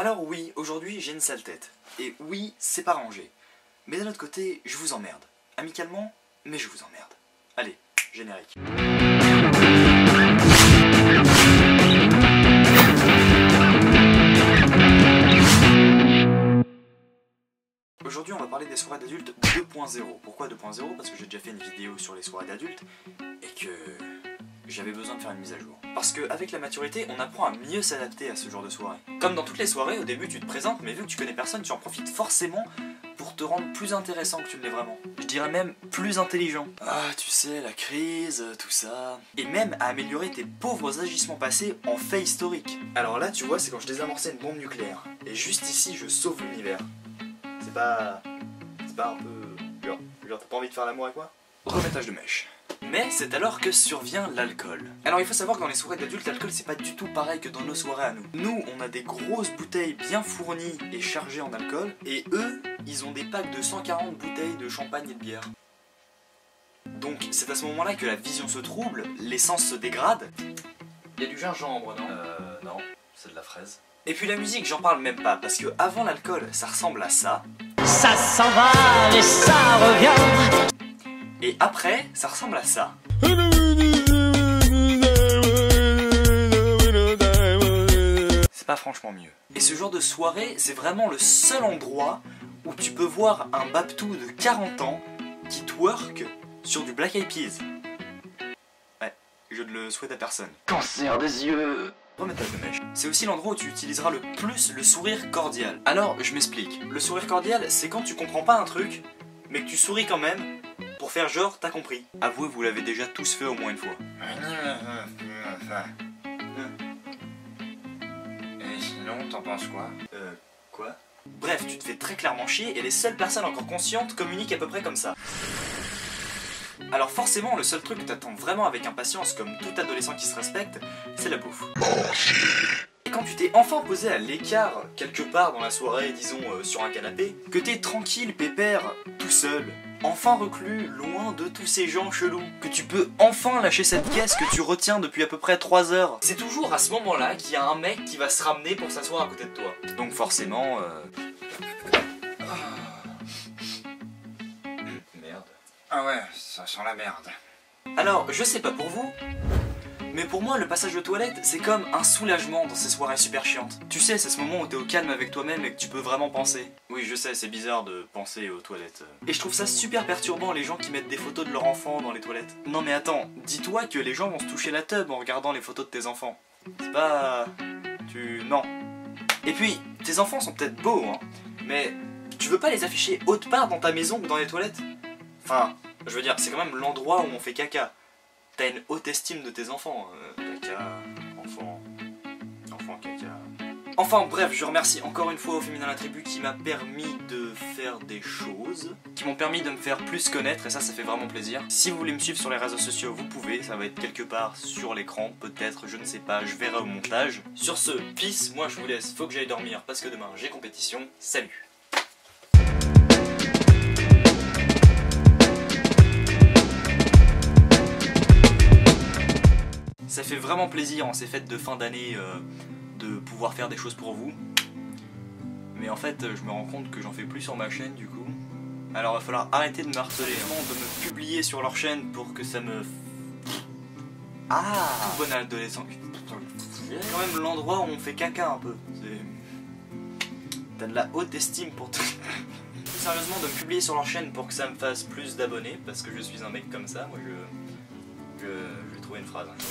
Alors oui, aujourd'hui j'ai une sale tête. Et oui, c'est pas rangé. Mais d'un autre côté, je vous emmerde. Amicalement, mais je vous emmerde. Allez, générique. Aujourd'hui, on va parler des soirées d'adultes 2.0. Pourquoi 2.0? Parce que j'ai déjà fait une vidéo sur les soirées d'adultes et que j'avais besoin de faire une mise à jour. Parce qu'avec la maturité, on apprend à mieux s'adapter à ce genre de soirée. Comme dans toutes les soirées, au début tu te présentes, mais vu que tu connais personne, tu en profites forcément pour te rendre plus intéressant que tu ne l'es vraiment. Je dirais même plus intelligent. Ah, tu sais, la crise, tout ça... Et même à améliorer tes pauvres agissements passés en faits historiques. Alors là, tu vois, c'est quand je désamorçais une bombe nucléaire. Et juste ici, je sauve l'univers. C'est pas un peu... Genre t'as pas envie de faire l'amour avec moi? Remettage de mèche. Mais c'est alors que survient l'alcool. Alors il faut savoir que dans les soirées d'adultes, l'alcool c'est pas du tout pareil que dans nos soirées à nous. Nous, on a des grosses bouteilles bien fournies et chargées en alcool, et eux, ils ont des packs de 140 bouteilles de champagne et de bière. Donc c'est à ce moment-là que la vision se trouble, l'essence se dégrade. Il y a du gingembre, non? Non, c'est de la fraise. Et puis la musique, j'en parle même pas, parce que avant l'alcool, ça ressemble à ça. Ça s'en va et ça revient. Et après, ça ressemble à ça. C'est pas franchement mieux. Et ce genre de soirée, c'est vraiment le seul endroit où tu peux voir un Baptou de 40 ans qui twerk sur du Black Eyed Peas. Ouais, je ne le souhaite à personne. Cancer des yeux. Remettage de mèche. C'est aussi l'endroit où tu utiliseras le plus le sourire cordial. Alors, je m'explique. Le sourire cordial, c'est quand tu comprends pas un truc, mais que tu souris quand même, pour faire genre, t'as compris. Avouez, vous l'avez déjà tous fait au moins une fois. Et sinon, t'en penses quoi? Quoi? Bref, tu te fais très clairement chier et les seules personnes encore conscientes communiquent à peu près comme ça. Alors forcément, le seul truc que t'attends vraiment avec impatience, comme tout adolescent qui se respecte, c'est la bouffe. Et quand tu t'es enfin posé à l'écart, quelque part dans la soirée, disons sur un canapé, que t'es tranquille, pépère, tout seul, enfin reclus, loin de tous ces gens chelous, que tu peux enfin lâcher cette caisse que tu retiens depuis à peu près 3 heures, c'est toujours à ce moment-là qu'il y a un mec qui va se ramener pour s'asseoir à côté de toi. Donc forcément... Merde. Ah ouais, ça sent la merde. Alors, je sais pas pour vous, mais pour moi, le passage aux toilettes, c'est comme un soulagement dans ces soirées super chiantes. Tu sais, c'est ce moment où t'es au calme avec toi-même et que tu peux vraiment penser. Oui, je sais, c'est bizarre de penser aux toilettes. Et je trouve ça super perturbant, les gens qui mettent des photos de leur enfant dans les toilettes. Non mais attends, dis-toi que les gens vont se toucher la teub en regardant les photos de tes enfants. C'est pas... Non. Et puis, tes enfants sont peut-être beaux, hein, mais tu veux pas les afficher autre part dans ta maison ou dans les toilettes? Enfin, je veux dire, c'est quand même l'endroit où on fait caca. T'as une haute estime de tes enfants, caca, enfant, caca... Enfin bref, je remercie encore une fois au Féminin la Tribu qui m'a permis de faire des choses, qui m'ont permis de me faire plus connaître, et ça fait vraiment plaisir. Si vous voulez me suivre sur les réseaux sociaux, vous pouvez, ça va être quelque part sur l'écran, peut-être, je ne sais pas, je verrai au montage. Sur ce, peace, moi je vous laisse, faut que j'aille dormir parce que demain j'ai compétition, salut! Ça fait vraiment plaisir en ces fêtes de fin d'année de pouvoir faire des choses pour vous. Mais en fait, je me rends compte que j'en fais plus sur ma chaîne du coup. Alors il va falloir arrêter de me harceler, de me publier sur leur chaîne pour que ça me... Ah, tout bon adolescent. C'est quand même l'endroit où on fait caca un peu. T'as de la haute estime pour tout. Sérieusement, de me publier sur leur chaîne pour que ça me fasse plus d'abonnés, parce que je suis un mec comme ça, moi je vais trouver une phrase un jour.